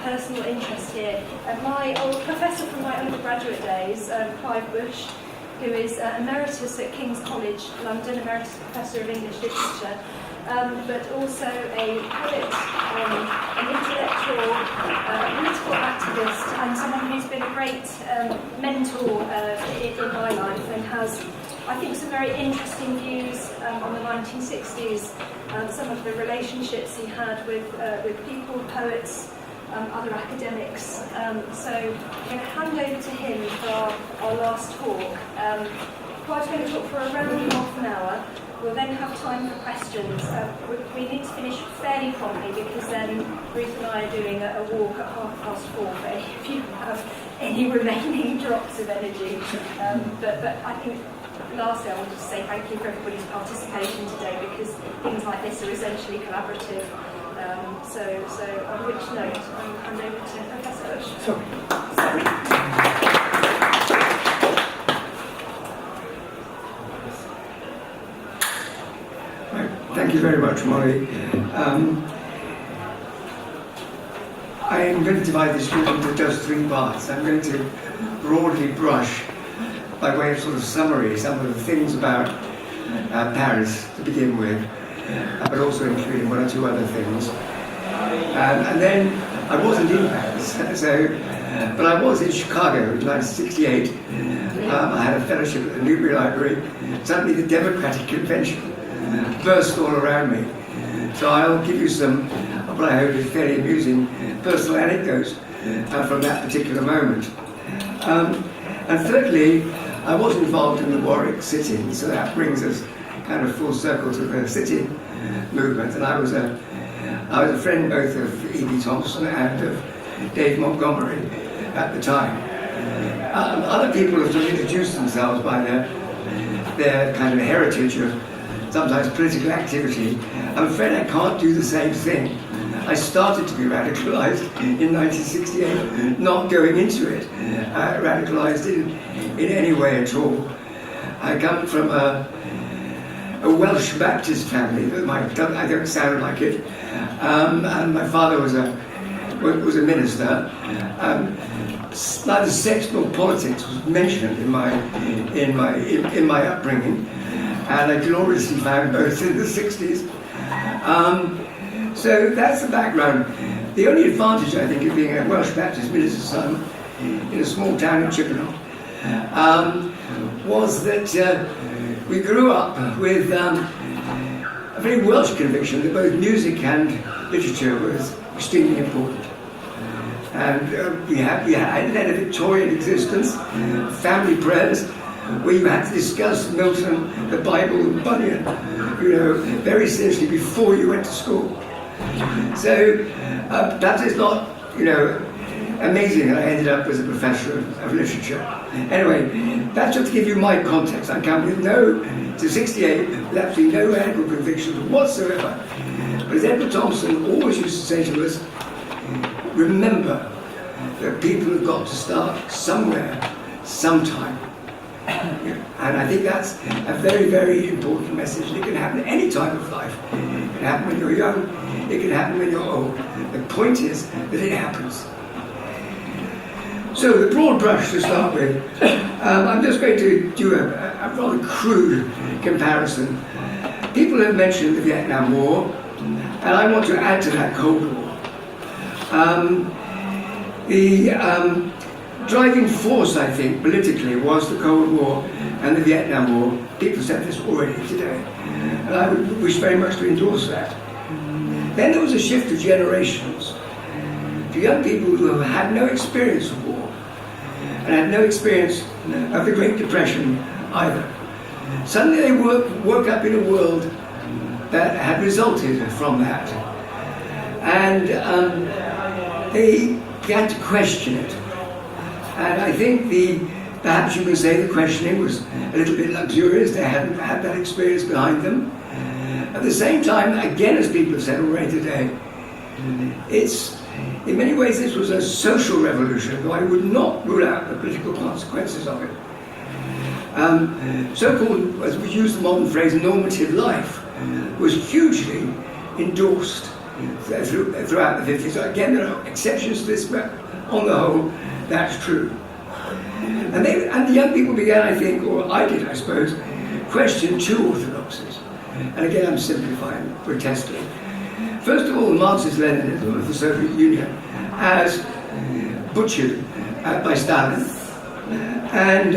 personal interest here. My old professor from my undergraduate days, Clive Bush, who is emeritus at King's College London, emeritus professor of English literature, but also a poet, an intellectual, political activist, and someone who's been a great mentor in my life and has, I think, some very interesting views on the 1960s, some of the relationships he had with people, poets, other academics. So I'm going to hand over to him for our last talk. Clive's going to talk for around half an hour. We'll then have time for questions. We need to finish fairly promptly because then Ruth and I are doing a walk at 4:30 for any of you who have any remaining drops of energy. But I think lastly I wanted to say thank you for everybody's participation today, because things like this are essentially collaborative. So on which note, I'll hand over to Professor Bush. Sorry. Thank you very much, Molly. I am going to divide this talk into just 3 parts. I'm going to broadly brush, by way of sort of summary, some of the things about Paris to begin with, but also including 1 or 2 other things. And then I wasn't in Paris, but I was in Chicago in 1968. I had a fellowship at the Newberry Library. Suddenly the Democratic Convention burst all around me. So I'll give you some, what I hope is fairly amusing personal anecdotes from that particular moment. And thirdly, I was involved in the Warwick sit-in, so that brings us kind of full circle to the sit-in movement. And I was a friend both of E.B. Thompson and of Dave Montgomery at the time. Other people have sort of introduced themselves by their kind of heritage of sometimes political activity. I'm afraid I can't do the same thing. I started to be radicalised in 1968, not going into it radicalised in any way at all. I come from a Welsh Baptist family. I don't sound like it. And my father was a minister. Neither sex nor politics was mentioned in my upbringing, and I gloriously found both in the 60s. So that's the background. The only advantage, I think, of being a Welsh Baptist minister's son in a small town in Chippenham was that we grew up with a very Welsh conviction that both music and literature was extremely important. And we had a Victorian existence, family prayers, where you had to discuss Milton, the Bible, and Bunyan, very seriously before you went to school. So that is not, amazing that I ended up as a professor of literature. Anyway, that's just to give you my context. I come with to 68, with absolutely no radical convictions whatsoever. But as Edward Thompson always used to say to us, remember that people have got to start somewhere, sometime. And I think that's a very, very important message. It can happen at any time of life. It can happen when you're young, it can happen when you're old. The point is that it happens. So the broad brush to start with, I'm just going to do a rather crude comparison. People have mentioned the Vietnam War, and I want to add to that Cold War. The driving force, I think, politically, was the Cold War and the Vietnam War. People said this already today, and I would wish very much to endorse that. Then there was a shift of generations to young people who had no experience of war and had no experience of the Great Depression either. Suddenly they woke up in a world that had resulted from that, and they began to question it. And I think perhaps you can say the questioning was a little bit luxurious. They hadn't had that experience behind them. At the same time, again, as people have said already today, in many ways this was a social revolution, though I would not rule out the political consequences of it. So-called, as we use the modern phrase, normative life was hugely endorsed throughout the 50s. Again, there are exceptions to this, but on the whole, that's true. And the young people began, I think, or I did, I suppose, question two orthodoxies. And again, I'm simplifying grotesquely. First of all, the Marxist-Leninism of the Soviet Union as butchered by Stalin. And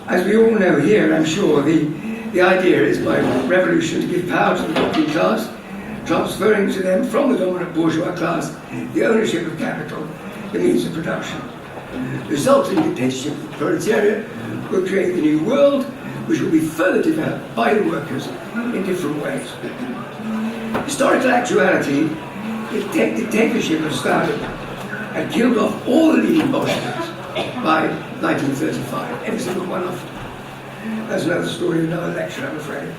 as we all know here, I'm sure, the idea is by revolution to give power to the working class, transferring to them from the dominant bourgeois class the ownership of capital, the means of production. The resulting dictatorship of the proletariat will create the new world, which will be further developed by the workers in different ways. Historical actuality, the dictatorship of Stalin had killed off all the leading Bolsheviks by 1935, every single one of them. That's another story, another lecture, I'm afraid.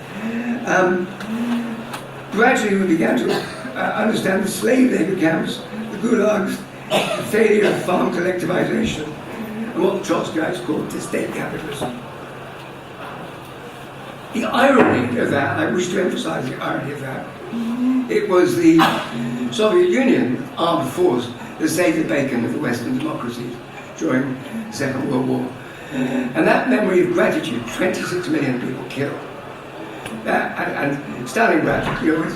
Gradually we began to understand the slave labor camps, the gulags, the failure of farm collectivization, and what the Trotskyites called the state capitalism. The irony of that, I wish to emphasize the irony of that, it was the Soviet Union armed force that saved the bacon of the Western democracies during the Second World War. And that memory of gratitude, 26 million people killed. And Stalingrad, is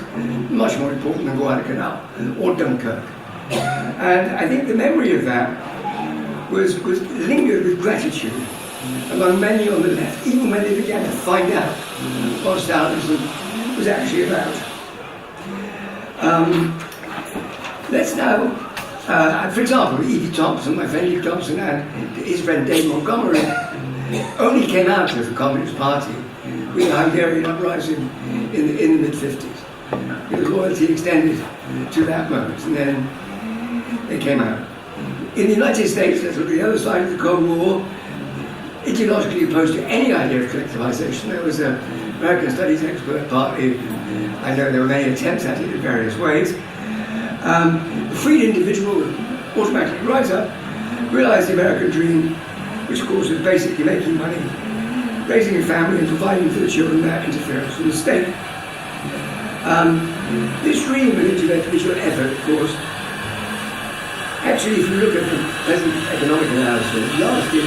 much more important than Guadalcanal or Dunkirk. And I think the memory of that was lingered with gratitude among many on the left, even when they began to find out what Stalinism was actually about. Let's now, for example, E.D. Thompson, my friend E.D. Thompson, and his friend Dave Montgomery only came out of the Communist Party with the Hungarian uprising in the mid-50s. The loyalty extended to that moment, and then they came out. In the United States, let's look at the other side of the Cold War, ideologically opposed to any idea of collectivization. There was an American studies expert party. I know there were many attempts at it in various ways. The freed individual would automatically rise up, realize the American dream, which of course was basically making money, raising a family and providing for the children without interference from the state. This dream of individual effort, of course, actually if you look at the present economic analysis, largely,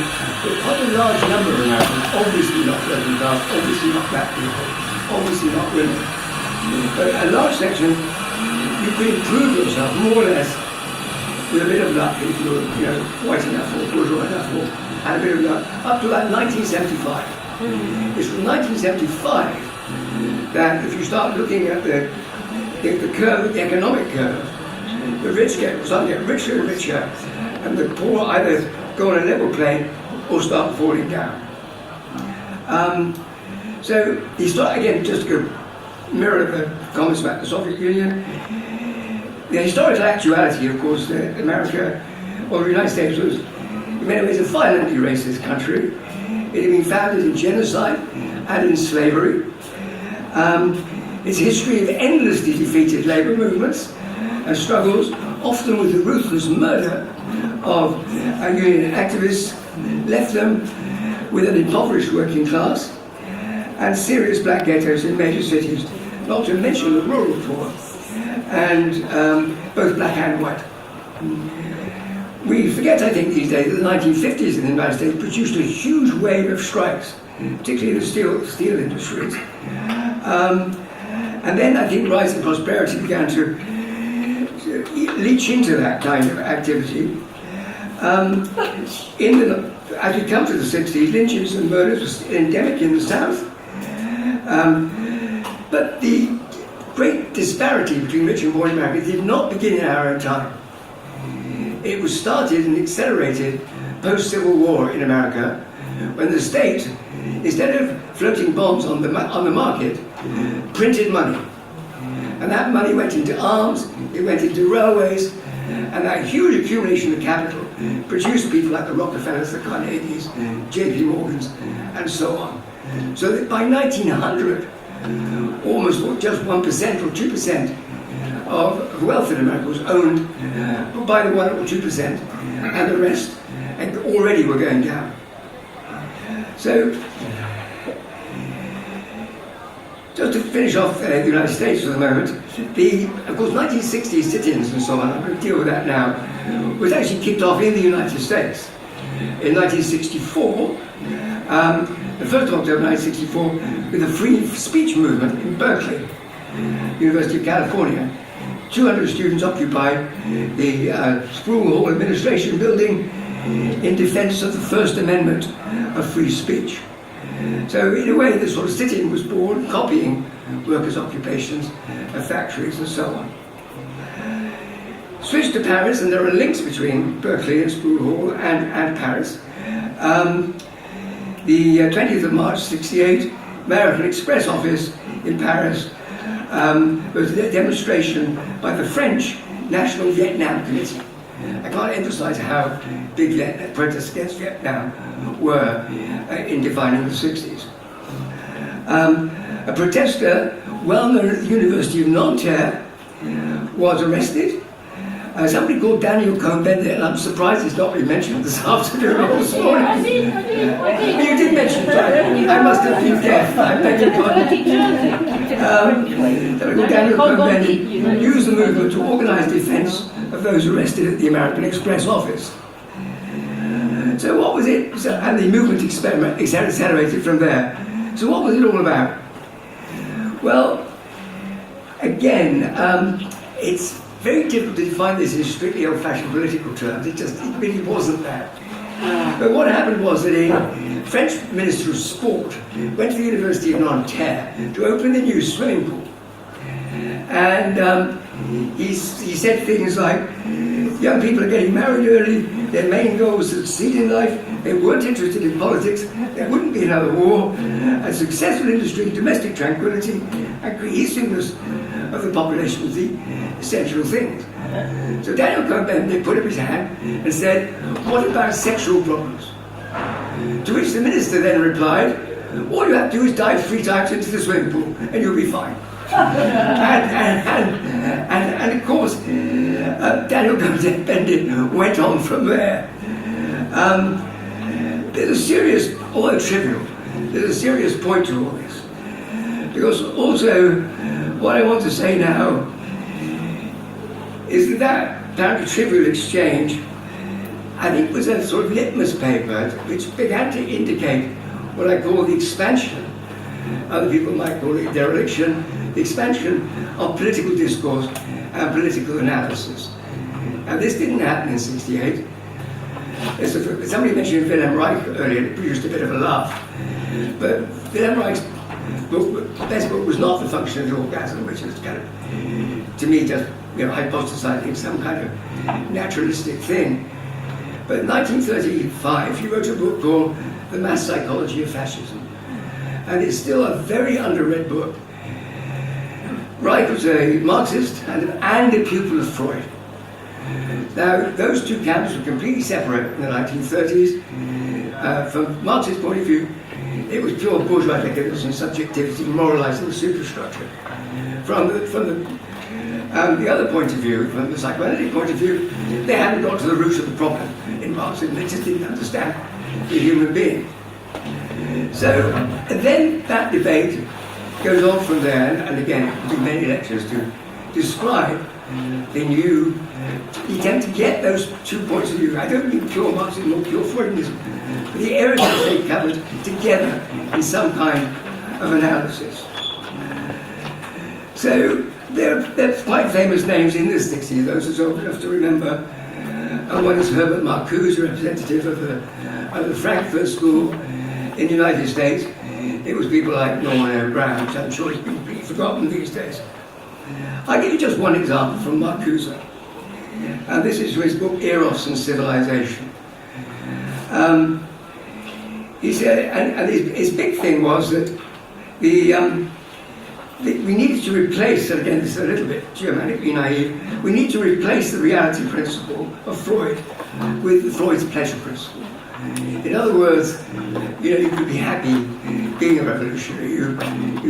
quite a large number of Americans, obviously not working class, obviously not black people, obviously not women, but a large section, you could improve yourself more or less with a bit of luck if you were white enough or bourgeois enough or had a bit of luck, up to about 1975. It's from 1975 that if you start looking at the curve, the economic curve, the rich some get richer and richer, and the poor either go on a level plane or start falling down. So you start again, just to mirror the comments about the Soviet Union. The historical actuality, of course, that America or the United States was in many ways a violently racist country. It had been founded in genocide and in slavery. Its history of endlessly defeated labor movements and struggles, often with the ruthless murder of union activists, left them with an impoverished working class and serious black ghettos in major cities, not to mention the rural poor, and both black and white. We forget, I think, these days that the 1950s in the United States produced a huge wave of strikes, particularly in the steel industries. And then I think rising prosperity began to leach into that kind of activity. As we come to the 60s, lynchings and murders were endemic in the South. But the great disparity between rich and poor in America did not begin in our own time. It was started and accelerated post-Civil War in America, when the state, instead of floating bonds on the market, printed money. And that money went into arms, it went into railways, and that huge accumulation of capital produced people like the Rockefellers, the Carnegies, J.P. Morgans, and so on. So that by 1900, almost just 1% or 2% of wealth in America was owned by the 1 or 2%, and the rest already were going down. So Just to finish off the United States for the moment, of course, 1960s sit-ins and so on, I'm going to deal with that now, was actually kicked off in the United States. In 1964, the 1st of October 1964, with the free speech movement in Berkeley, University of California. 200 students occupied the Spruill Hall Administration Building in defense of the First Amendment of free speech. So in a way, this sort of sit-in was born, copying workers' occupations of factories and so on. Switch to Paris, and there are links between Berkeley and Spruill Hall and Paris. The 20th of March, 68, American Express office in Paris, was a demonstration by the French National Vietnam Committee. I can't emphasize how big protests against Vietnam were in defining the 60s. A protester, well known at the University of Nanterre, was arrested. Somebody called Daniel Cohn-Bendit, and I'm surprised he's not been mentioned this afternoon or this morning. I did. You did mention it, right? I must have been deaf. I beg your pardon. Daniel Cohn-Bendit used the movement to organise defence of those arrested at the American Express office. So what was it? And the movement accelerated from there. So what was it all about? Well, again, it's very difficult to define this in strictly old-fashioned political terms. It really wasn't that. But what happened was that a French Minister of Sport went to the University of Nanterre to open the new swimming pool. And he said things like, young people are getting married early, their main goal was to succeed in life, they weren't interested in politics, there wouldn't be another war, a successful industry, domestic tranquility, and cohesiveness of the population was the essential things. So Daniel Cohn-Bendit put up his hand and said, what about sexual problems? To which the minister then replied, all you have to do is dive 3 times into the swimming pool and you'll be fine. And of course, Daniel Cohn-Bendit went on from there. There's a serious, although trivial, there's a serious point to all this. Because also, what I want to say now is that apparently trivial exchange, I think, was a sort of litmus paper which began to indicate what I call the expansion, other people might call it dereliction, the expansion of political discourse and political analysis. Now, this didn't happen in '68. Somebody mentioned Wilhelm Reich earlier, it produced a bit of a laugh. But Wilhelm Reich's best book was not The Function of the Orgasm, which was kind of, to me, just hypothesizing some kind of naturalistic thing. But in 1935, he wrote a book called The Mass Psychology of Fascism. And it's still a very underread book. Reich was a Marxist and a pupil of Freud. Now, those two camps were completely separate in the 1930s. From Marx's point of view, it was pure bourgeois decadence and subjectivity, moralizing the superstructure. From the other point of view, from the psychoanalytic point of view, they hadn't got to the root of the problem in Marxism. They just didn't understand the human being. So then that debate goes on from there, and again, we do many lectures to describe the new attempt to get those 2 points of view. I don't mean pure Marxism or pure Freudianism, but the areas that they covered together in some kind of analysis. So there are quite famous names in this 60s, those who are old enough to remember. One is Herbert Marcuse, representative of the Frankfurt School in the United States. It was people like Norman O. Brown, which I'm sure has been pretty forgotten these days. I'll give you just one example from Marcuse. And this is from his book Eros and Civilization. He said, and his big thing was that we needed to replace, and again this is a little bit Germanically naive, we need to replace the reality principle of Freud with Freud's pleasure principle. In other words, you could be happy being a revolutionary. You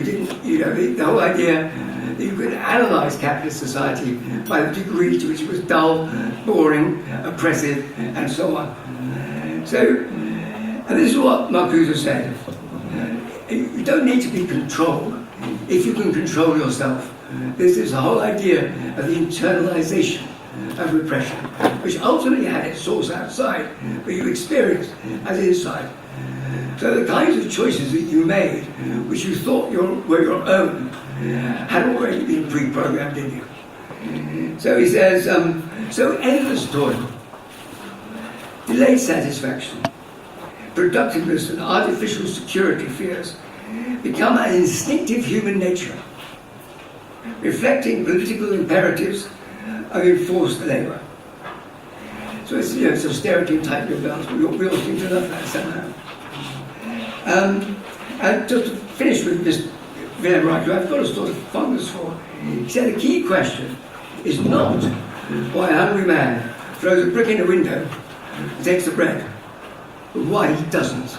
didn't, the whole idea that you could analyze capitalist society by the degree to which it was dull, boring, oppressive, and so on. So, and this is what Marcuse said. You don't need to be controlled. if you can control yourself. This is the whole idea of the internalization of repression, which ultimately had its source outside, but you experienced as inside. So the kinds of choices that you made, which you thought were your own, had already been pre-programmed in you. So he says, so endless toil, delayed satisfaction, productiveness and artificial security fears become an instinctive human nature, reflecting political imperatives of enforced labour. So it's, it's austerity and tightening belts, but we all seem to love that somehow. And just to finish with this Muriel Rukeyser, I've got a sort of fondness for. He said the key question is not why a hungry man throws a brick in a window and takes the bread, but why he doesn't.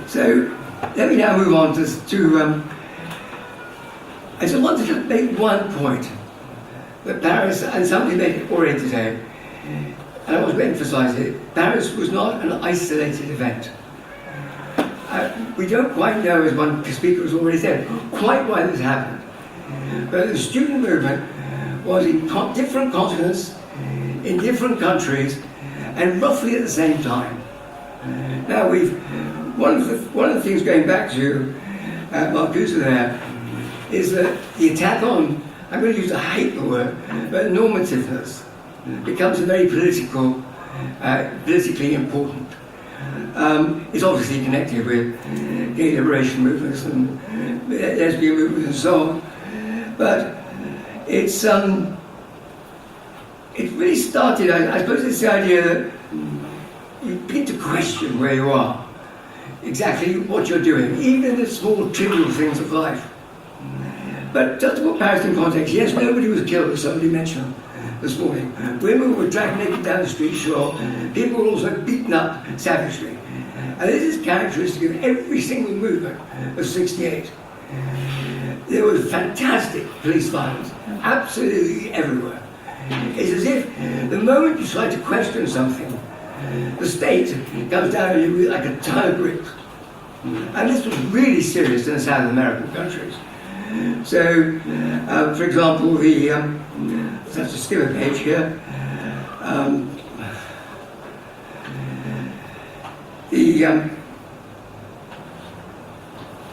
So let me now move on to I just wanted to make one point that Paris, and somebody made it already today, and I want to emphasize it, Paris was not an isolated event. We don't quite know, as one speaker has already said, quite why this happened. But the student movement was in different continents, in different countries, and roughly at the same time. Now one of the things going back to Marcuse there is that the attack on, I'm going to use, I hate the word, but normativeness becomes a very politically important. It's obviously connected with gay liberation movements and lesbian movements and so on, but it really started, I suppose it's the idea that you begin to question where you are, exactly what you're doing, even in the small trivial things of life. But just to put Paris in context, yes, nobody was killed, as somebody mentioned this morning. Women were dragged naked down the street, sure. People were also beaten up savagely. And this is characteristic of every single movement of '68. There was fantastic police violence, absolutely everywhere. It's as if the moment you try to question something, the state comes down on you like a ton of bricks. And this was really serious in the South American countries. So, for example, let's have to skip a page here.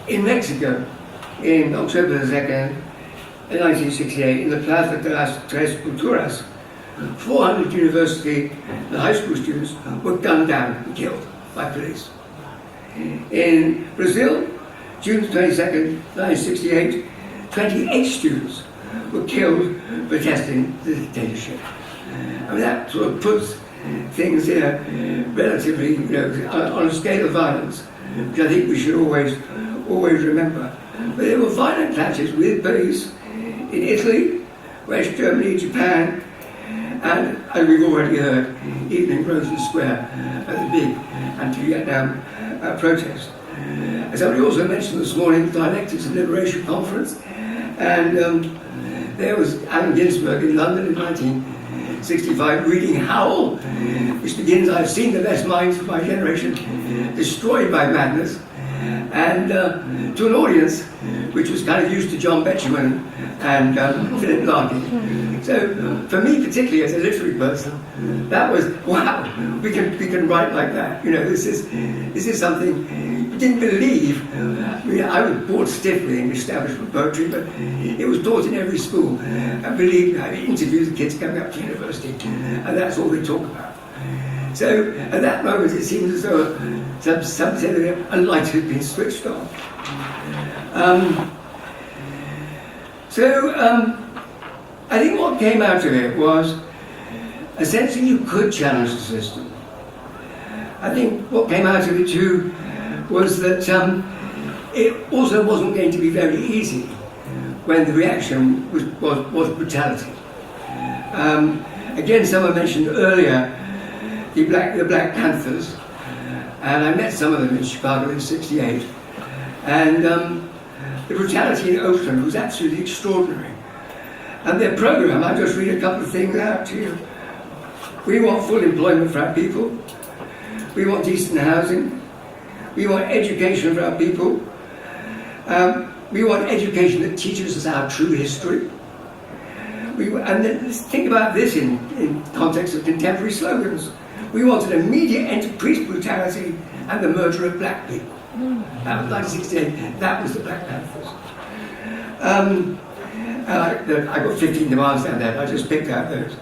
In Mexico, in October the 2nd, in 1968, in the Plaza de las Tres Culturas, 400 university and high school students were gunned down and killed by police. In Brazil, June 22nd, 1968, 28 students were killed protesting the dictatorship. I mean, that sort of puts things here relatively, on a scale of violence, which I think we should always remember. But there were violent clashes with police in Italy, West Germany, Japan, and, as we've already heard, even in Grosvenor Square at the big anti-Vietnam protest. Somebody also mentioned this morning the Dialectics of Liberation Conference, and there was Allen Ginsberg in London in 1965 reading Howl, which begins, "I've seen the best minds of my generation destroyed by madness," and to an audience which was kind of used to John Betjeman and Philip Larkin. So for me, particularly as a literary person, that was, wow, we can write like that. This is something you didn't believe. I was bored stiffly in establishment poetry, but it was taught in every school. And believe me, I interviewed the kids coming up to university, and that's all they talk about. So at that moment, it seemed as though some said that a light had been switched on. I think what came out of it was a sense that you could challenge the system. I think what came out of it too was that it also wasn't going to be very easy when the reaction was brutality. Again, someone mentioned earlier the Black Panthers, and I met some of them in Chicago in '68, and the brutality in Oakland was absolutely extraordinary. And their program, I'll just read a couple of things out to you. We want full employment for our people. We want decent housing. We want education for our people. We want education that teaches us our true history. And then think about this in context of contemporary slogans. We wanted immediate end to police brutality and the murder of black people. That was 1968. That was the Black Panthers. I got 15 demands down there, but I just picked out those.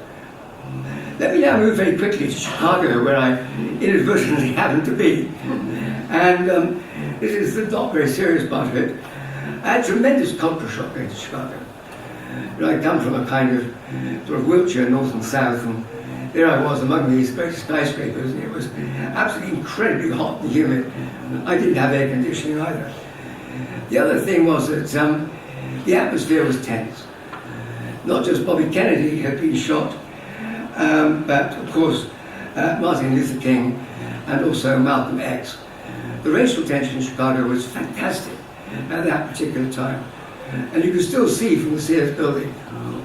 Let me now move very quickly to Chicago, where I inadvertently happened to be. And this is the not very serious part of it. I had tremendous culture shock going to Chicago. I come from a kind of sort of Wiltshire, north and south, and there I was among these great skyscrapers, and it was absolutely incredibly hot and humid. I didn't have air conditioning either. The other thing was that the atmosphere was tense. Not just Bobby Kennedy had been shot, but of course Martin Luther King and also Malcolm X. The racial tension in Chicago was fantastic at that particular time. And you can still see from the Sears building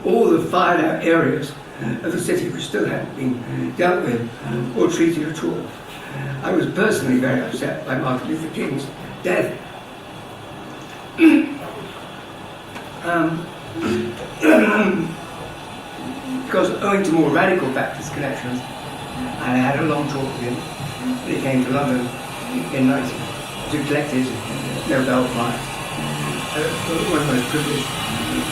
all the fired out areas of the city which still hadn't been dealt with or treated at all. I was personally very upset by Martin Luther King's death. Because owing to more radical Baptist connections, I had a long talk with him when he came to London in 19 to collect his Nobel Prize. One of the most privileged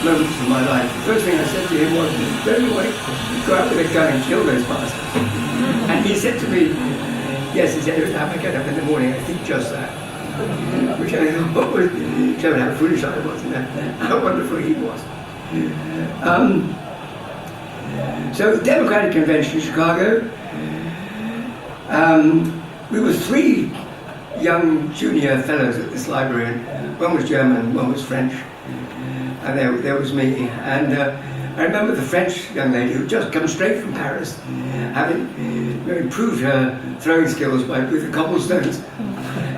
moments of my life. The first thing I said to him was, don't you want to go out with a gun and kill those bastards? And he said to me, yes, he said, every time I get up in the morning, I think just that. Which I thought was, showed how foolish I was and how wonderful he was. So the Democratic Convention in Chicago, we were 3 young junior fellows at this library, and one was German, one was French, and there was me. And I remember the French young lady who'd just come straight from Paris, having improved her throwing skills with the cobblestones.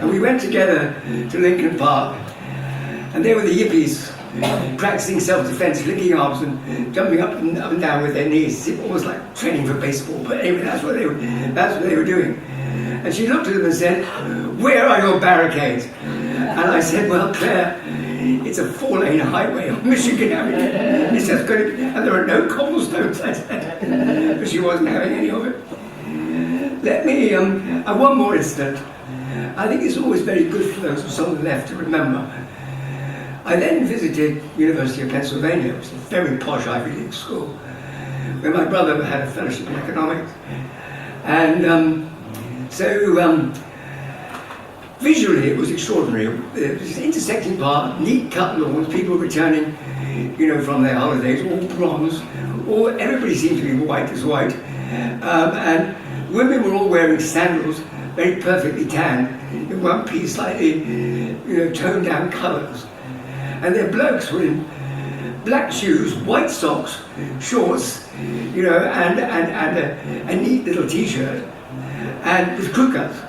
And we went together to Lincoln Park, and there were the yippies practicing self-defense, licking arms and jumping up and down with their knees, almost like training for baseball. But anyway, that's what they were doing. And she looked at them and said, "Where are your barricades?" And I said, "Well, Claire, it's a 4-lane highway on Michigan Avenue. It's just going to be, and there are no cobblestones," I said. But she wasn't having any of it. Let me, one more incident. I think it's always very good for those who's on the left to remember. I then visited University of Pennsylvania, which is a very posh Ivy League school, where my brother had a fellowship in economics. And so visually it was extraordinary. It was an intersecting park, neat cut lawns, people returning, from their holidays, all bronze, everybody seemed to be white as white. And women were all wearing sandals, very perfectly tanned, in one piece, slightly, toned down colours. And their blokes were in black shoes, white socks, shorts, and a neat little t-shirt, and with crew cuts.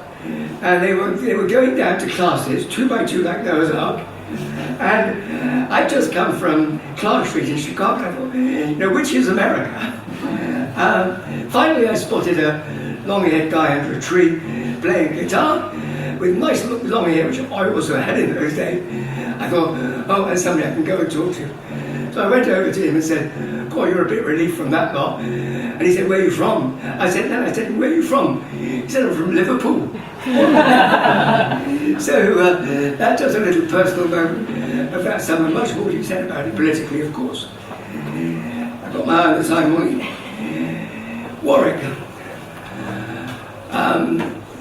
And they were going down to classes, 2 by 2 like Noah's Ark. And I'd just come from Clark Street in Chicago. I thought, which is America? Finally, I spotted a long-haired guy under a tree playing guitar with nice long hair, which I also had in those days. I thought, oh, that's somebody I can go and talk to. So I went over to him and said, "Boy, you're a bit relieved from that lot." And he said, "Where are you from?" I said, "No." I said, "Where are you from?" He said, "I'm from Liverpool." So that's just a little personal moment about someone, much more to be said about it politically, of course. I got my eye on the time morning. Warwick.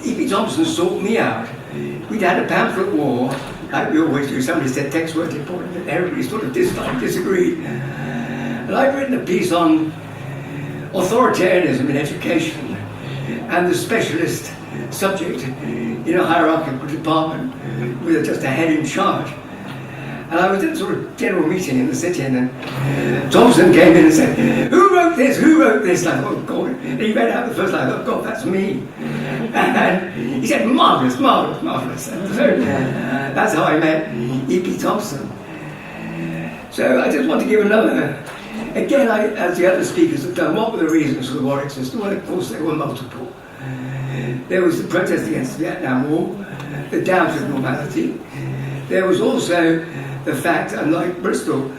E.P. Thompson sought me out. We'd had a pamphlet war, like we always do. Somebody said text weren't important, and everybody sort of disagreed. And I'd written a piece on authoritarianism in education and the specialist subject in a hierarchical department with just a head in charge. And I was at a sort of general meeting in the city, and then Thompson came in and said, "Who wrote this? Who wrote this?" And I thought, "Oh, God." And he read out the first line. I thought, "God, that's me." And he said, "Marvellous, marvellous, marvellous." And so that's how I met E.P. Thompson. So I just want to give another. Again, as the other speakers have done, what were the reasons for the Warwick system? Well, of course, there were multiple. There was the protest against the Vietnam War, the doubt of normality, there was also the fact, unlike Bristol,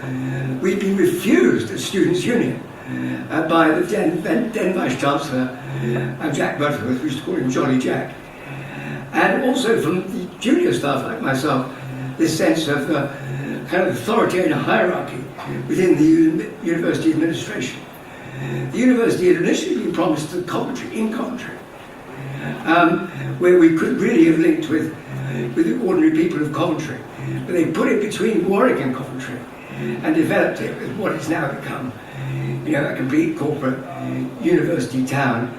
we'd been refused a students' union by the then Vice-Chancellor, Jack Butterworth. We used to call him Jolly Jack. And also from the junior staff like myself, this sense of kind of authoritarian hierarchy within the university administration. The university had initially been promised to Coventry, in Coventry, where we could really have linked with the ordinary people of Coventry. But they put it between Warwick and Coventry and developed it with what it's now become, a complete corporate university town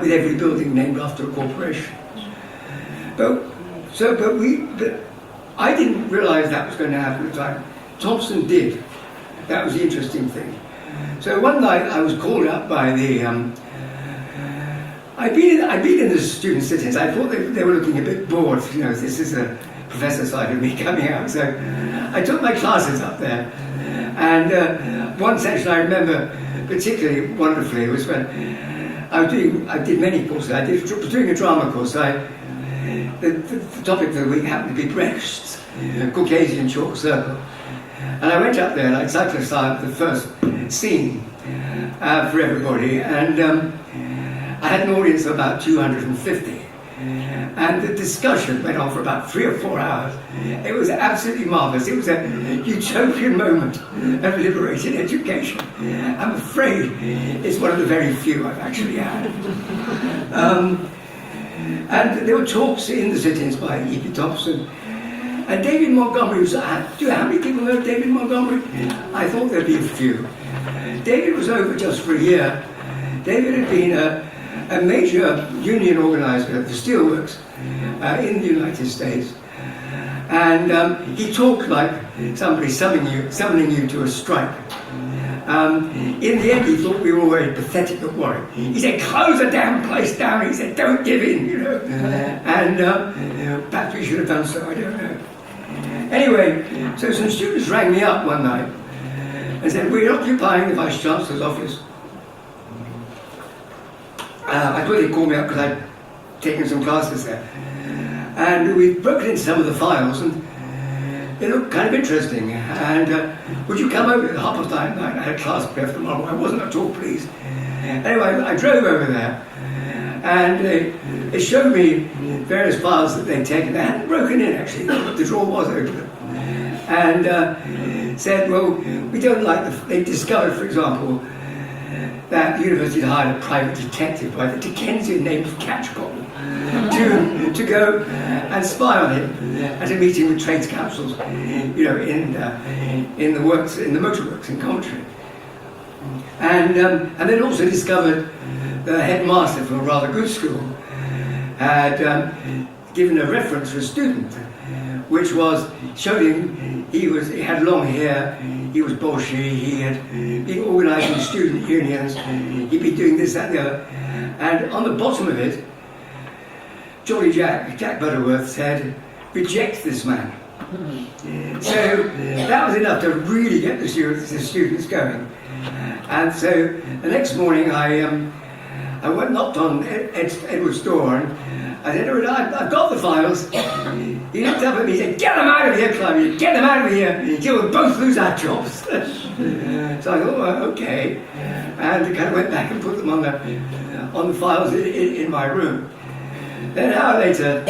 with every building named after a corporation. But I didn't realise that was going to happen at the time. Thompson did. That was the interesting thing. So one night I was called up by the. I'd been in the student sittings. I thought they were looking a bit bored. This is a professor side of me coming out. So I took my classes up there, and one section I remember particularly wonderfully was when I did many courses. I was doing a drama course. The topic of the week happened to be breasts, Caucasian chalk circle. And I went up there and I cycloside the first scene for everybody. And I had an audience of about 250. And the discussion went on for about 3 or 4 hours. It was absolutely marvellous. It was a utopian moment of liberated education. I'm afraid it's one of the very few I've actually had. And there were talks in the sittings by E.P. Thompson. And David Montgomery was, how many people know David Montgomery? I thought there'd be a few. David was over just for a year. David had been a major union organizer of the steelworks in the United States. And he talked like somebody summoning you to a strike. In the end, he thought we were all very pathetic at Warwick. He said, close the damn place down. He said, don't give in, And perhaps we should have done so, I don't know. Anyway, so some students rang me up one night and said, we're occupying the Vice-Chancellor's office. I thought they'd call me up because I'd taken some classes there. And we'd broken into some of the files, and they looked kind of interesting. And would you come over at 9:30 at night? I had a class prep tomorrow. I wasn't at all pleased. Anyway, I drove over there, and they showed me various files that they'd taken. They hadn't broken in, actually. The drawer was open. And said, well, we don't like they discovered, for example, that the university had hired a private detective by the Dickensian name of Catchpole to go and spy on him at a meeting with trades councils, in the works, in the motor works in Coventry. And then also discovered the headmaster from a rather good school had given a reference for a student, which showed him he had long hair, he was bolshy, he had been organising student unions, he'd been doing this, that, and the other. And on the bottom of it, Jolly Jack Butterworth said, reject this man. So that was enough to really get the students going. And so the next morning I knocked on Edward's door and I said, I've got the files. He looked up at me and said, get them out of here, Clive, get them out of here, we'll both lose our jobs. So I thought, okay. And I kind of went back and put them on the files in my room. Then an hour later,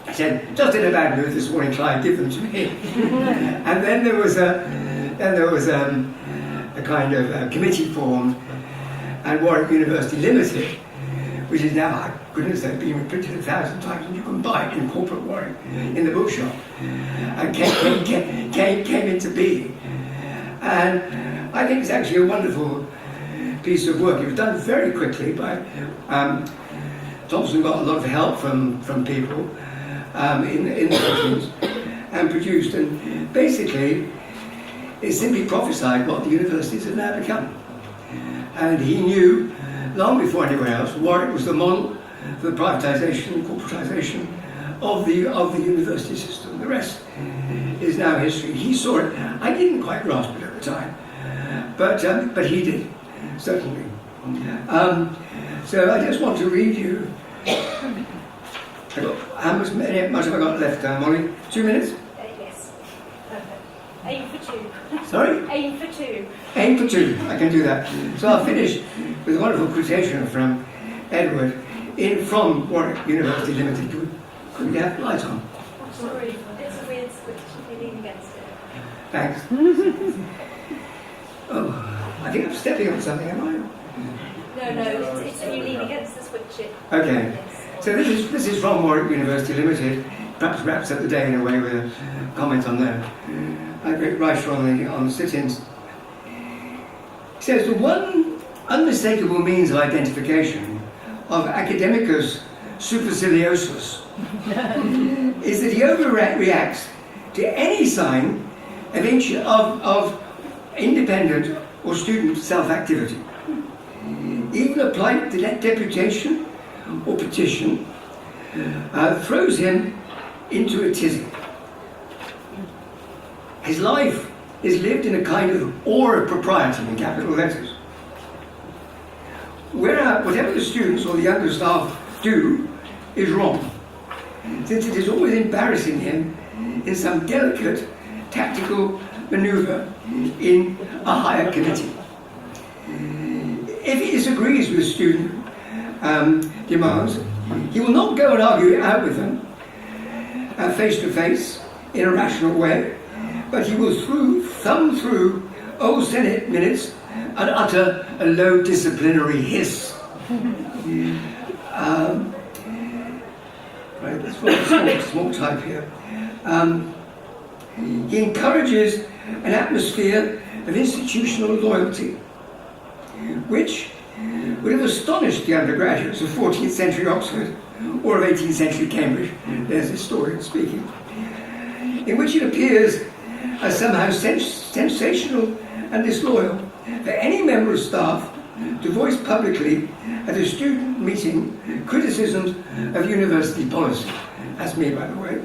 I said, just in a bad mood this morning, Clive, give them to me. And then there was a kind of committee formed at Warwick University Limited, which is now, goodness, they've been reprinted 1,000 times, and you can buy it in corporate Warwick, in the bookshop, and came into being. And I think it's actually a wonderful piece of work. It was done very quickly by Thompson got a lot of help from people in the sittings and produced, and basically it simply prophesied what the universities have now become. And he knew long before anywhere else Warwick was the model for the privatisation and corporatisation of the university system. The rest is now history. He saw it. I didn't quite grasp it at the time, but he did, certainly. So I just want to read you. How much have I got left, Molly? 2 minutes? Aim for 2. Sorry? Aim for 2. Aim for 2. I can do that. So I'll finish with a wonderful quotation from Edward from Warwick University Limited. Could we get light on? Oh, sorry, it's a weird switch. You lean against it. Thanks. Oh, I think I'm stepping on something, am I? No, it's you lean against the switch. Okay. Yes. So this is from Warwick University Limited. Perhaps wraps up the day in a way with a comment on that. A great writer on the sit-ins. He says the one unmistakable means of identification of academicus superciliosus is that he overreacts to any sign of independent or student self-activity. Even a polite deputation or petition throws him into a tizzy. His life is lived in a kind of awe of propriety in capital letters. Whatever the students or the younger staff do is wrong, since it is always embarrassing him in some delicate tactical maneuver in a higher committee. If he disagrees with student demands, he will not go and argue it out with them face to face in a rational way, but he will thumb through old Senate minutes and utter a low disciplinary hiss. Right, that's very small type here. He encourages an atmosphere of institutional loyalty, which would have astonished the undergraduates of 14th century Oxford or of 18th century Cambridge, there's a historian speaking, in which it appears as somehow sensational and disloyal for any member of staff to voice publicly at a student meeting criticisms of university policy, that's me by the way,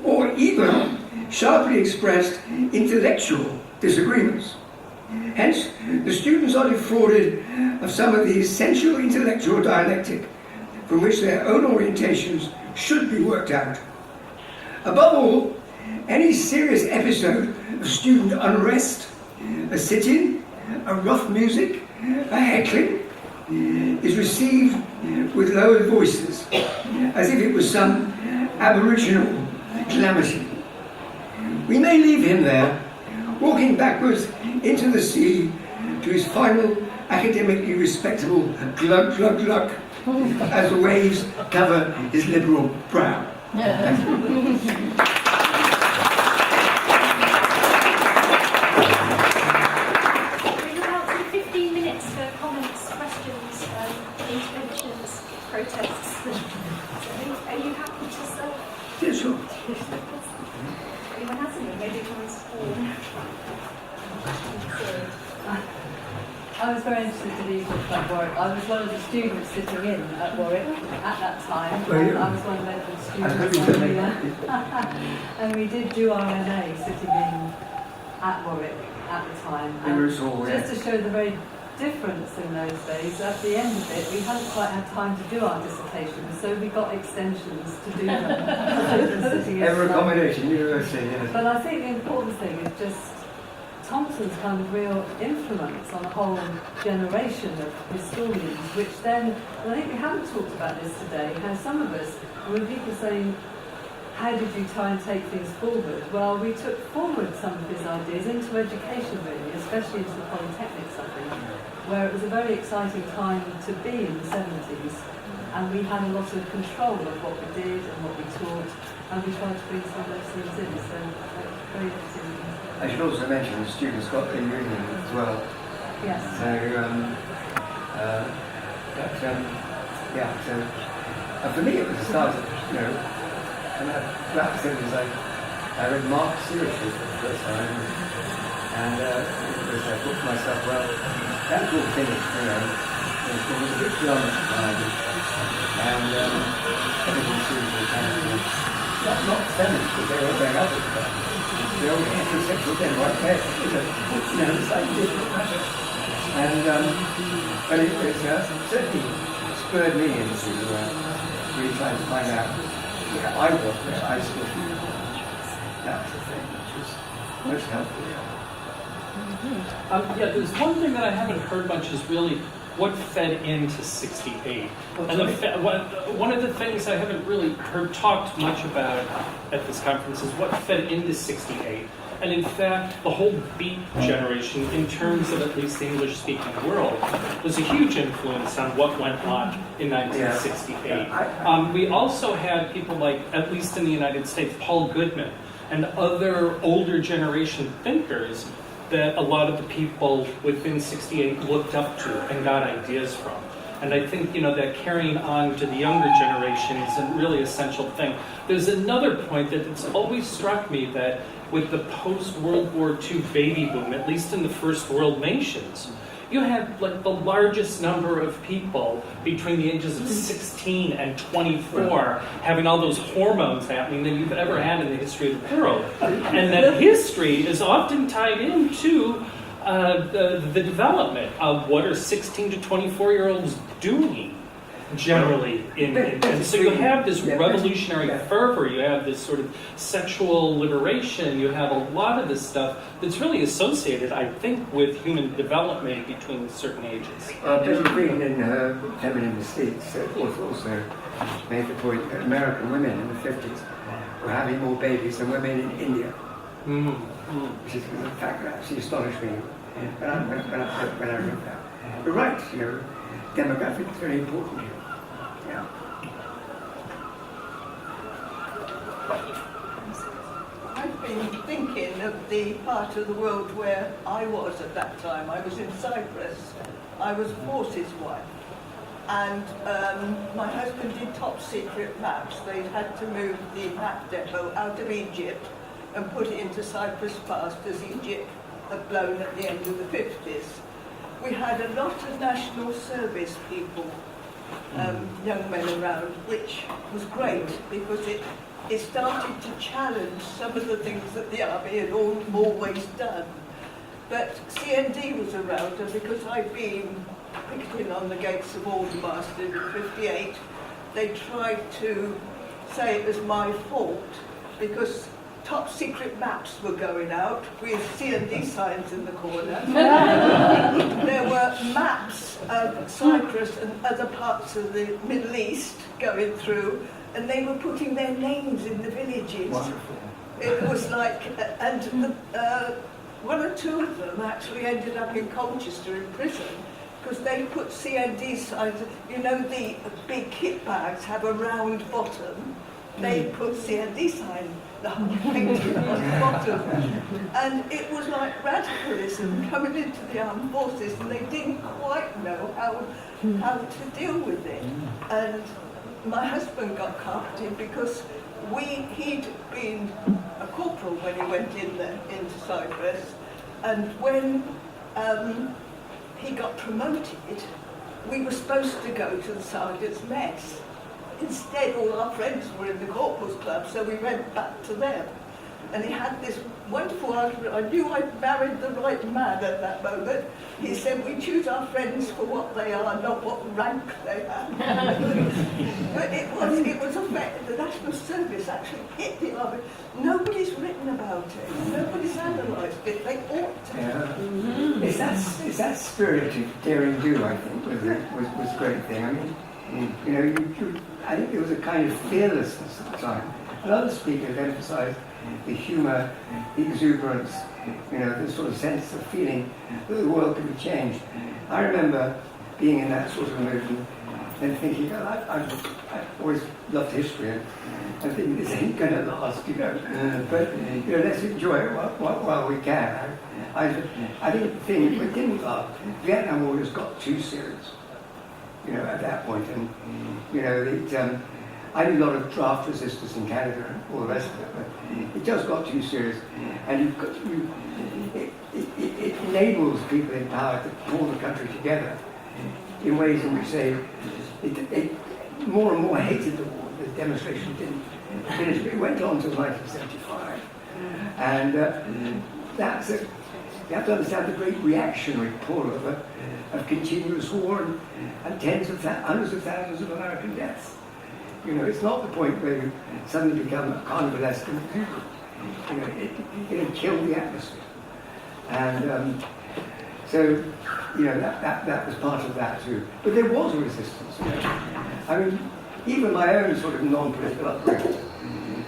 or even sharply expressed intellectual disagreements. Hence, the students are defrauded of some of the essential intellectual dialectic from which their own orientations should be worked out. Above all, any serious episode of student unrest, a sit-in, a rough music, a heckling, is received with lowered voices, as if it was some aboriginal calamity. We may leave him there, walking backwards into the sea to his final academically respectable glug, glug, glug, as the waves cover his liberal brow. Thank you. Protests. Are you happy to serve? Yeah, sure. Anyone has any? Maybe one's I was very interested to leave about Warwick. I was one of the students sitting in at Warwick at that time. I was one of the students. And we did do our MA sitting in at Warwick at the time. And just to show the very difference in those days, at the end of it we hadn't quite had time to do our dissertations, so we got extensions to do them. Ever accommodation, university, yes. But I think the important thing is just Thompson's kind of real influence on a whole generation of historians, which then, and I think we haven't talked about this today, how some of us, when people saying, how did you try and take things forward? Well, we took forward some of his ideas into education really, especially into the polytechnics, I think, where it was a very exciting time to be in the 70s, and we had a lot of control of what we did and what we taught, and we tried to bring some of those things in, so very interesting. I should also mention the students got the union as well. Yes. So, for me it was a start of, and throughout the 70s I read Marx seriously for the first time, and I thought to myself, well, that was all finished, it was a bit beyond the time, and everything seemed to kind of, not feminist, because they were going up with stuff. The old heterosexual thing, right there, it's like different. And but it certainly spurred me into really trying to find out. I was there, I still that was the thing, which was most helpful. Yeah, there's one thing that I haven't heard much is really what fed into 68. And one of the things I haven't really heard talked much about at this conference is what fed into 68. And in fact, the whole Beat generation, in terms of at least the English-speaking world, was a huge influence on what went on in 1968. We also had people like, at least in the United States, Paul Goodman, and other older generation thinkers that a lot of the people within 68 looked up to and got ideas from. And I think, that carrying on to the younger generation is a really essential thing. There's another point that it's always struck me that with the post-World War II baby boom, at least in the first world nations, you had like the largest number of people between the ages of 16 and 24 having all those hormones happening than you've ever had in the history of the world. And that history is often tied into the development of what are 16 to 24-year-olds doing generally. And so you have this revolutionary fervor, you have this sort of sexual liberation, you have a lot of this stuff that's really associated, I think, with human development between certain ages. Betty Green in her Feminine Mistakes also made the point that American women in the 50s were having more babies than women in India. Which is a fact that actually astonished me when I read that. You're right, demographics is very important here. Yeah. I've been thinking of the part of the world where I was at that time. I was in Cyprus. I was Morse's wife. And my husband did top secret maps. They'd had to move the map depot out of Egypt and put it into Cyprus fast as Egypt had blown at the end of the 50s. We had a lot of national service people, young men around, which was great because it started to challenge some of the things that the army had always done. But CND was around, and because I'd been picketing on the gates of Aldermaston in 58, they tried to say it was my fault because top secret maps were going out with CND signs in the corner. There were maps of Cyprus and other parts of the Middle East going through, and they were putting their names in the villages. Wonderful. It was like, and one or two of them actually ended up in Colchester in prison because they put CND signs. The big kit bags have a round bottom. They put CND sign painted on the bottom. And it was like radicalism coming into the armed forces, and they didn't quite know how to deal with it. And my husband got carpeted because he'd been a corporal when he went into Cyprus, and when he got promoted, we were supposed to go to the sergeant's mess. Instead, all our friends were in the corporals club, so we went back to them. And he had this wonderful argument. I knew I'd married the right man at that moment. He said, we choose our friends for what they are, not what rank they have. But it was a fact. The National Service actually hit the army. Nobody's written about it. Nobody's analysed it. They ought to. Yeah. It's that spirit of daring do, I think, was a great thing. I mean, I think there was a kind of fearlessness at the time. And other speakers emphasised the humour, the exuberance, the sort of sense of feeling that the world could be changed. I remember being in that sort of movement and thinking, I've always loved history and thinking this ain't going to last, But let's enjoy it while we can. I think the thing we didn't love, Vietnam War just got too serious. At that point, and I did a lot of draft resistance in Canada and all the rest of it, but it just got too serious, and it enables people in power to pull the country together in ways in which they more and more hated the war. The demonstration didn't finish, but it went on until 1975, and you have to understand the great reactionary pull of continuous war and hundreds of thousands of American deaths. It's not the point where you suddenly become a convalescent. it had killed the atmosphere. And so, that was part of that too. But there was a resistance. I mean, even my own sort of non-political upbringing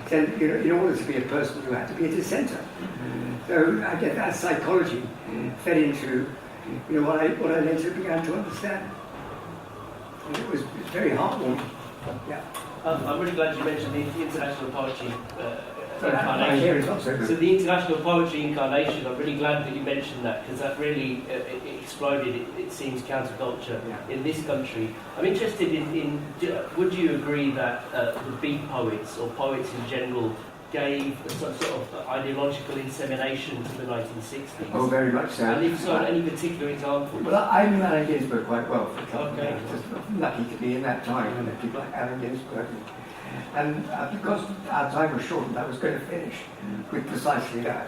said, in order to be a person, you had to be a dissenter. So I guess that psychology fed into, what I later began to understand. And it was very heartwarming. Yeah. I'm really glad you mentioned the International Poetry I hear it's not so Incarnation. good. So the International Poetry Incarnation, I'm really glad that you mentioned that, because that really exploded, it seems, counterculture in this country. I'm interested in would you agree that the big poets, or poets in general, gave some sort of ideological insemination to the 1960s? Oh, very much so. And if so, any particular examples? Well, I knew Allen Ginsberg quite well for a couple of Okay. years. Just lucky to be in that time and people like Allen Ginsberg. And because our time was shortened, I was going to finish with precisely that.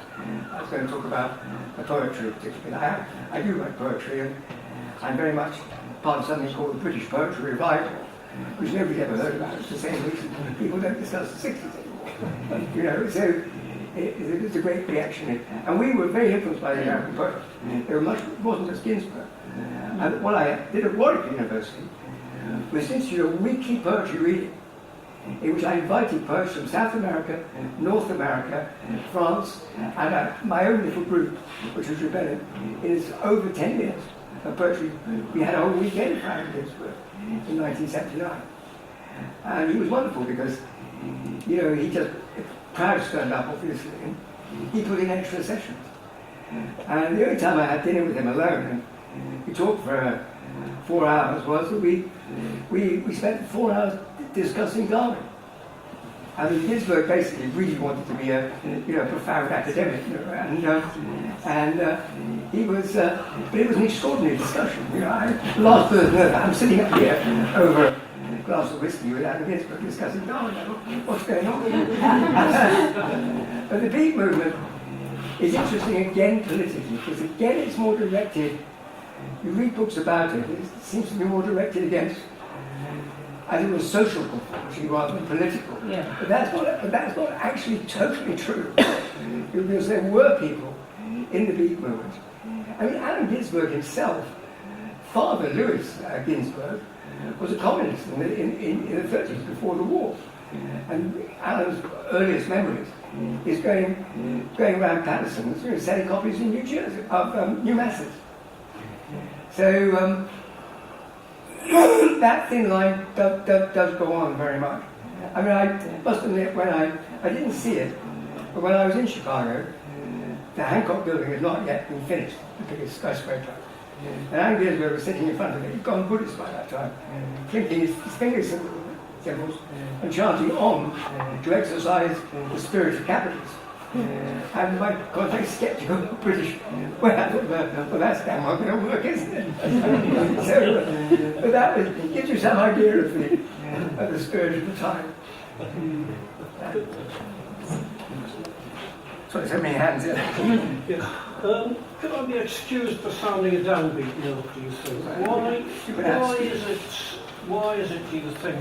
I was going to talk about the poetry particularly. I do write poetry, and I'm very much part of something called the British Poetry Revival, which nobody's ever heard about. It's the same reason people don't discuss the 60s anymore. So it's a great reaction. And we were very influenced by the American poets. There were much, it wasn't just Ginsberg. And what I did at Warwick University was institute a weekly poetry reading, in which I invited poets from South America, North America, France, and my own little group, which was rebelling. It is over 10 years of poetry. We had a whole weekend for Allen Ginsberg in 1979. And he was wonderful because, he just, proud to stand up, obviously, and he put in extra sessions. And the only time I had dinner with him alone, and we talked for 4 hours, was that we spent 4 hours discussing Darwin. I mean, Ginsberg basically really wanted to be a profound academic, and he was, but it was an extraordinary discussion. Last Thursday, I'm sitting up here over a glass of whiskey with Allen Ginsberg discussing Darwin. What's going on? But the Beat movement is interesting again politically, because again it's more directed. You read books about it, it seems to be more directed against, as it was, social conformity rather than political. Yeah. But that's not actually totally true. Because there were people in the Beat movement. I mean, Allen Ginsberg himself, Father Louis Ginsberg, was a communist in the 30s, before the war. And Allen's earliest memories is going around Patterson, selling copies in New Jersey of New Masses. So that thin line does go on very much. I mean, I must admit, when I didn't see it, but when I was in Chicago, the Hancock building had not yet been finished, the biggest skyscraper. And Allen Ginsberg was sitting in front of it. He'd gone Buddhist by that time, clinking his finger symbols and chanting Om to exercise the spirit of capitalism. And my God, very sceptical British, well, that's damn well going to work, isn't it? So, but that gives you some idea of the spirit of the time. Sorry, so many hands here. Could I be excused for sounding a downbeat note, do you think? Why is it, do you think,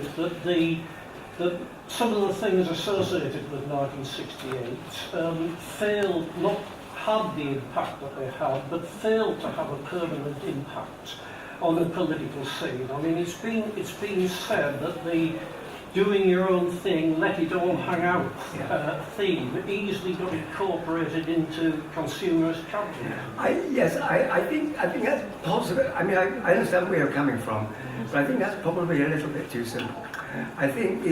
that some of the things associated with 1968 failed, not had the impact that they had, but failed to have a permanent impact on the political scene? I mean, it's been said that the doing your own thing, let it all hang out theme easily got incorporated into consumerist capitalism. I think that's possible. I mean, I understand where you're coming from, but I think that's probably a little bit too simple. I think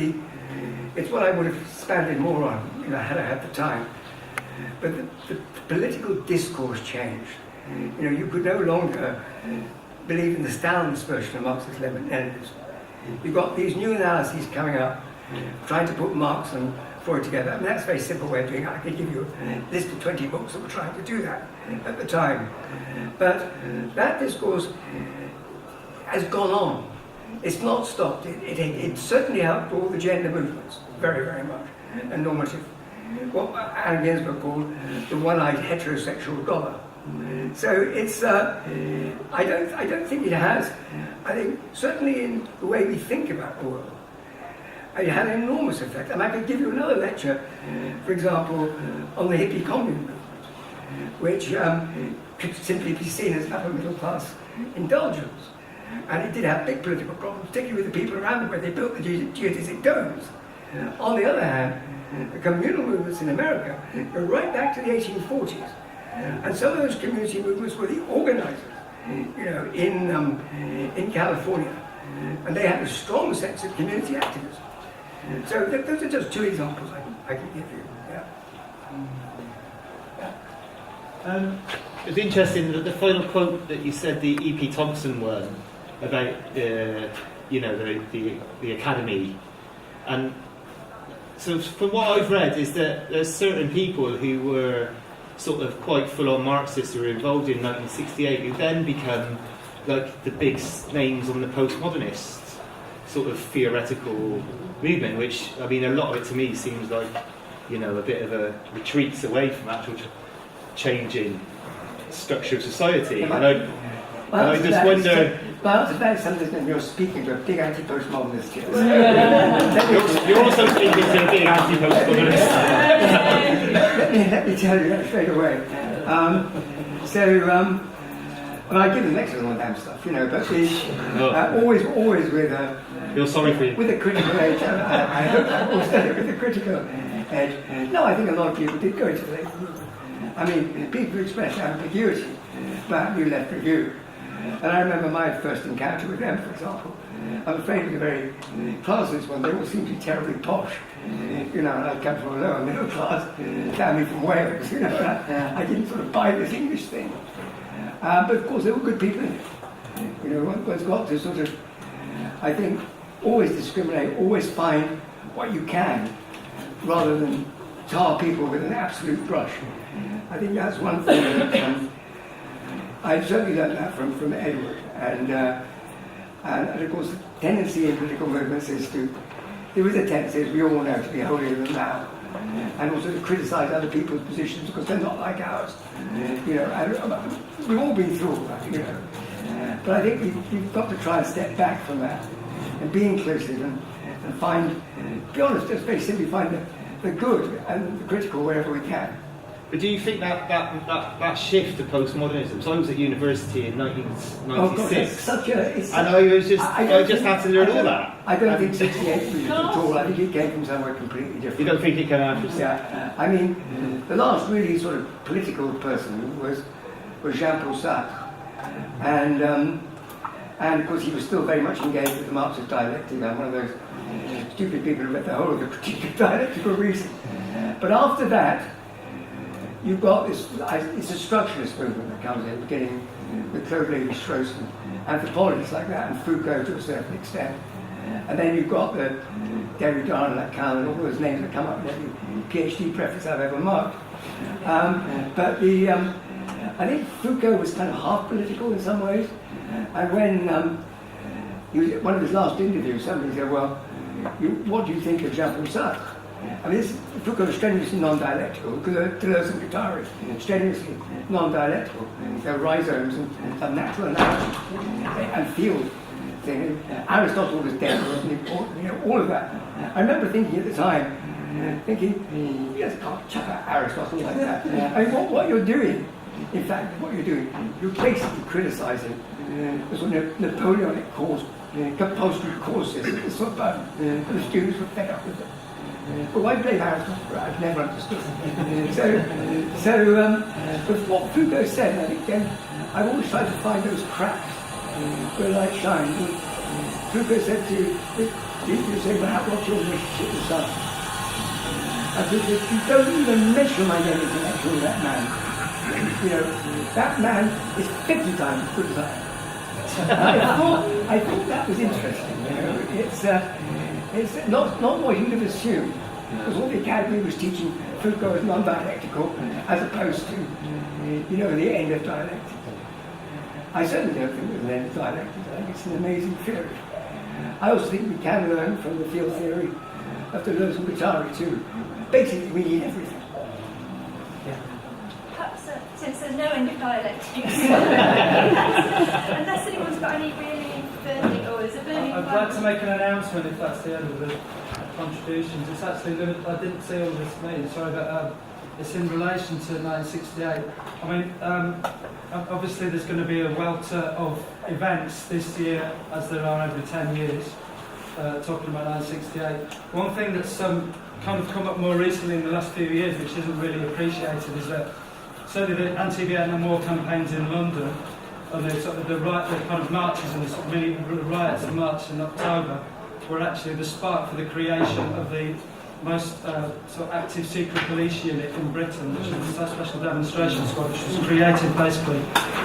it's what I would have expanded more on, had I had the time. But the political discourse changed. You could no longer believe in the Stalin's version of Marxist-Leninism. You've got these new analyses coming up, trying to put Marx and Freud together. I mean, that's a very simple way of doing it. I could give you a list of 20 books that were trying to do that at the time. But that discourse has gone on. It's not stopped. It certainly helped all the gender movements, very, very much, and normative. What Allen Ginsberg called the one-eyed heterosexual dollar. So it's, I don't think it has. I think certainly in the way we think about the world, it had an enormous effect. And I could give you another lecture, for example, on the hippie commune movement, which could simply be seen as upper middle class indulgence. And it did have big political problems, particularly with the people around it where they built the geodesic domes. On the other hand, the communal movements in America go right back to the 1840s. And some of those community movements were the organizers, in California. And they had a strong sense of community activism. So those are just two examples I can give you. Yeah. It's interesting that the final quote that you said, the E.P. Thompson one, about the academy, and so from what I've read is that there's certain people who were sort of quite full-on Marxists who were involved in 1968 who then become like the big names on the postmodernist sort of theoretical movement, which, I mean, a lot of it to me seems like, a bit of a retreats away from actual changing structure of society. And I just wonder... But that's something that you're speaking to a big anti-postmodernist here. You're also speaking to a big anti-postmodernist. let me tell you that straight away. I give them lectures on damn stuff, but always with a... Feel sorry for you. With a critical edge. I hope that always done it with a critical edge. No, I think a lot of people did go into the Labour movement. I mean, people express ambiguity, but you left review. And I remember my first encounter with them, for example. I'm afraid of the very classes one, they all seemed to be terribly posh. And I'd come from a lower middle class, family from Wales, and I didn't sort of buy this English thing. But of course, there were good people in it. One's got to sort of, I think, always discriminate, always find what you can, rather than tar people with an absolute brush. I think that's one thing that I certainly learned that from Edward. And of course, the tendency in political movements is there is a tendency, as we all know, to be holier than thou, and also to criticise other people's positions because they're not like ours. And we've all been through all that, But I think we've got to try and step back from that and be inclusive and find, to be honest, just very simply find the good and the critical wherever we can. But do you think that shift to postmodernism? So I was at university in 1996. Oh God, I just had to learn all that. I don't think 68 was at all. I think it came from somewhere completely different. You don't think it came out of... Yeah. I mean, the last really sort of political person was Jean-Paul Sartre. And of course he was still very much engaged with the Marxist dialectic. I'm one of those stupid people who read the whole of the critique of dialectical reason. But after that, you've got this, it's a structuralist movement that comes in, beginning with Claude Lévi-Strauss and anthropologists like that, and Foucault to a certain extent. And then you've got the Derrida and Lacan and all those names that come up in every PhD preface I've ever marked. But I think Foucault was kind of half political in some ways. And when one of his last interviews, somebody said, well, what do you think of Jean-Paul Sartre? I mean, Foucault was strenuously non-dialectical, Deleuze and Guattari, strenuously non-dialectical. There were rhizomes and some natural analogy and field thing. Aristotle was dead, wasn't important, all of that. I remember thinking at the time, you just can't chuck out Aristotle like that. I mean, what you're doing, in fact, you're basically criticising the sort of Napoleonic cause, compulsory cause system, the sort of the students were fed up with it. But why blame Aristotle? I've never understood. But what Foucault said, I think then, I've always tried to find those cracks where light shines. Foucault said to you say, well, what's your relationship with science? I said, you don't even mention my name in connection with that man. That man is 50 times as good as I am. I thought that was interesting. It's not what you'd have assumed, because all the academy was teaching Foucault as non-dialectical, as opposed to, the end of dialectics. I certainly don't think there's an end of dialectics. I think it's an amazing theory. I also think we can learn from the field theory of Deleuze and Guattari too. Basically, we need everything. Perhaps since there's no end of dialectics, unless anyone's got any really burning, or is it burning? I'd like to make an announcement if that's the end of it. contributions. It's actually limited. I didn't see all this meeting. Sorry, but it's in relation to 1968. I mean, obviously there's going to be a welter of events this year, as there are every 10 years. Talking about 1968. One thing that's kind of come up more recently in the last few years, which isn't really appreciated, is that certainly the anti-Vietnam War campaigns in London, and the kind of marches and the sort of mini riots that marched in October, were actually the spark for the creation of the most sort of active secret police unit in Britain, which was the Special Demonstration Squad, which was created basically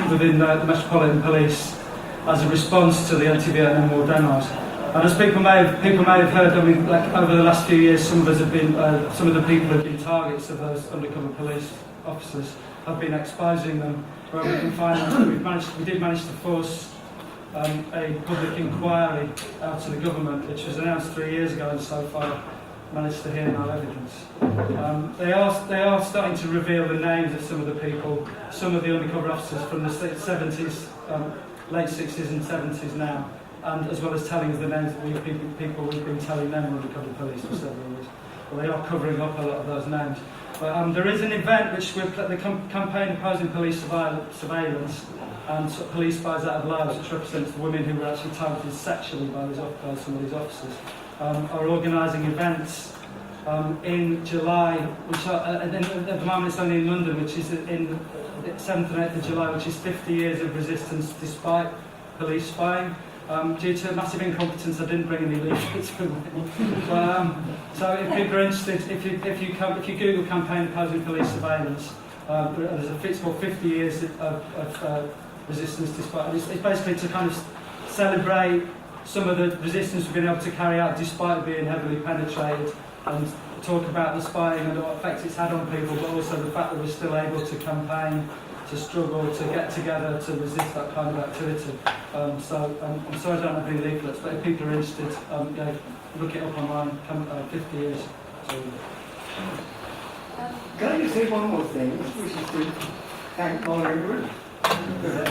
within the Metropolitan Police as a response to the anti-Vietnam War demos. And as people may have heard, I mean, like over the last few years, some of us have been, some of the people who have been targets of those undercover police officers have been exposing them where we can find them. We did manage to force a public inquiry out to the government, which was announced 3 years ago, and so far managed to hear no evidence. They are starting to reveal the names of some of the people, some of the undercover officers from the 70s, late 60s and 70s now, and as well as telling us the names of the people we've been telling them undercover police for several years. Well, they are covering up a lot of those names. But there is an event which we're the campaign opposing police surveillance and sort of police spies out of lives, which represents the women who were actually targeted sexually by some of these officers, are organising events in July, which are, at the moment it's only in London, which is in 7th and 8th of July, which is 50 years of resistance despite police spying. Due to massive incompetence, I didn't bring any leaflets with me. So if people are interested, if you Google campaign opposing police surveillance, it's called 50 years of resistance despite. It's basically to kind of celebrate some of the resistance we've been able to carry out despite being heavily penetrated, and talk about the spying and what effect it's had on people, but also the fact that we're still able to campaign, to struggle, to get together, to resist that kind of activity. I'm sorry I don't have any leaflets, but if people are interested, look it up online, 50 years. Can I just say one more thing, which is to thank Muriel Rukeyser.